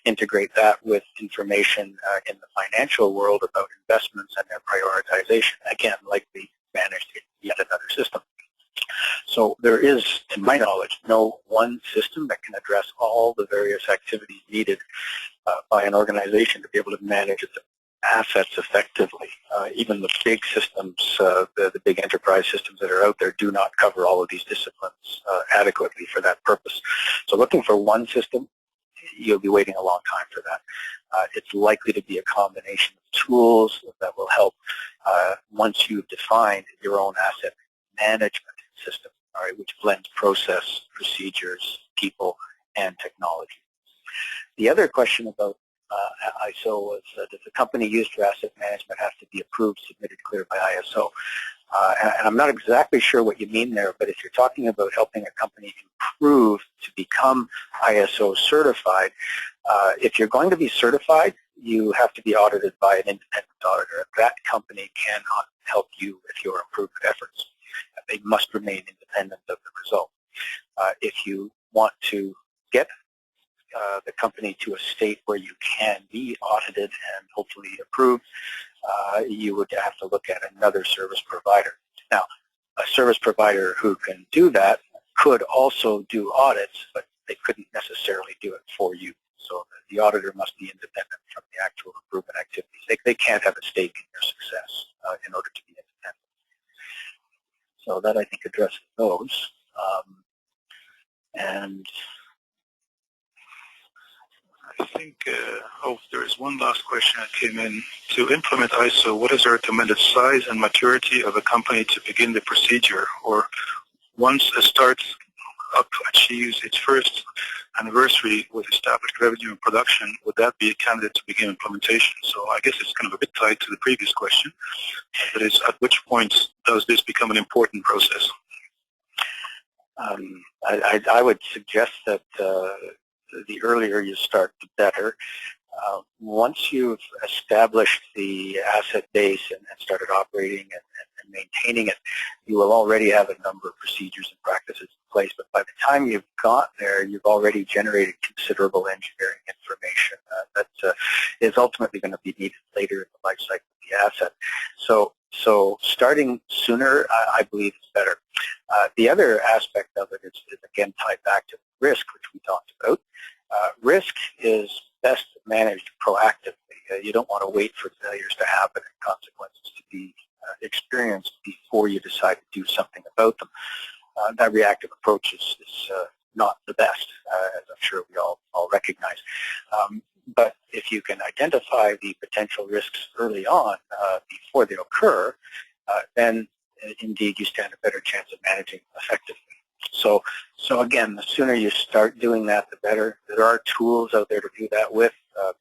integrate that with information in the financial world about investments and their prioritization, again, likely managed in yet another system. So there is, to my knowledge, no one system that can address all the various activities needed by an organization to be able to manage its assets effectively. Even the big systems, the big enterprise systems that are out there do not cover all of these disciplines adequately for that purpose. So looking for one system, you'll be waiting a long time for that. It's likely to be a combination of tools that will help once you've defined your own asset management system, all right, which blends process, procedures, people, and technology. The other question about ISO was, does the company used for asset management have to be approved, submitted, cleared by ISO? And I'm not exactly sure what you mean there, but if you're talking about helping a company improve to become ISO certified, if you're going to be certified, you have to be audited by an independent auditor. That company cannot help you with your improvement efforts. They must remain independent of the result. If you want to get the company to a state where you can be audited and hopefully approved, you would have to look at another service provider. Now, a service provider who can do that could also do audits, but they couldn't necessarily do it for you. So the auditor must be independent from the actual improvement activities. They can't have a stake in your success in order to be independent. So that, I think, addresses those. And I think, there is one last question that came in. To implement ISO, what is the recommended size and maturity of a company to begin the procedure? Or once a startup achieves its first anniversary with established revenue and production, would that be a candidate to begin implementation? So I guess it's kind of a bit tied to the previous question. That is, at which point does this become an important process? I would suggest that the earlier you start, the better. Once you've established the asset base and started operating and and maintaining it, you will already have a number of procedures and practices in place. But by the time you've got there, you've already generated considerable engineering information that is ultimately going to be needed later in the life cycle of the asset. So starting sooner, I believe, is better. The other aspect of it is again tied back to risk, which we talked about. Risk is best managed proactively. You don't want to wait for failures to happen and consequences to be experienced before you decide to do something about them. That reactive approach is not the best, as I'm sure we all recognize. But if you can identify the potential risks early on before they occur, then indeed you stand a better chance of managing effectively. So again, the sooner you start doing that, the better. There are tools out there to do that with,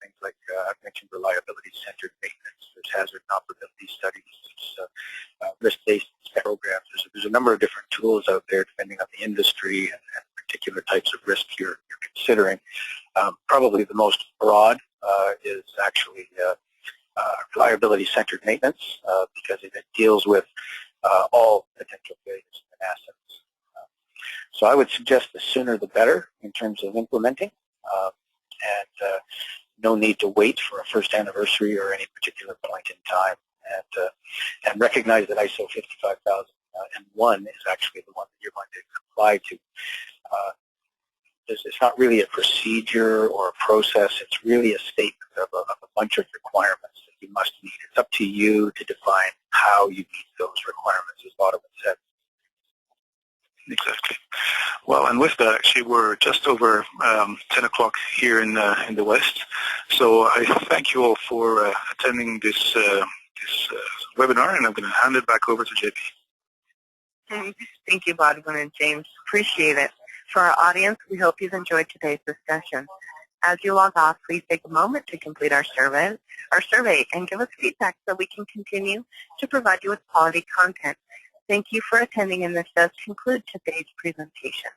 things like I've mentioned reliability-centered maintenance. There's hazard and operability studies. There's risk-based programs. There's a number of different tools out there depending on the industry and particular types of risk you're considering. Probably the most broad is actually reliability-centered maintenance because it deals with all potential failures in assets. So I would suggest the sooner the better in terms of implementing, and no need to wait for a first anniversary or any particular point in time, and recognize that ISO 55001 is actually the one that you're going to apply to. It's not really a procedure or a process. It's really a statement of a bunch of requirements that you must meet. It's up to you to define how you meet those requirements, as Boudewijn said. Exactly. Well, and with that, actually, we're just over 10 o'clock here in the West. So I thank you all for attending this webinar, and I'm going to hand it back over to JP. Thank you, Boudewijn and James. Appreciate it. For our audience, we hope you've enjoyed today's discussion. As you log off, please take a moment to complete our survey and give us feedback so we can continue to provide you with quality content. Thank you for attending, and this does conclude today's presentation.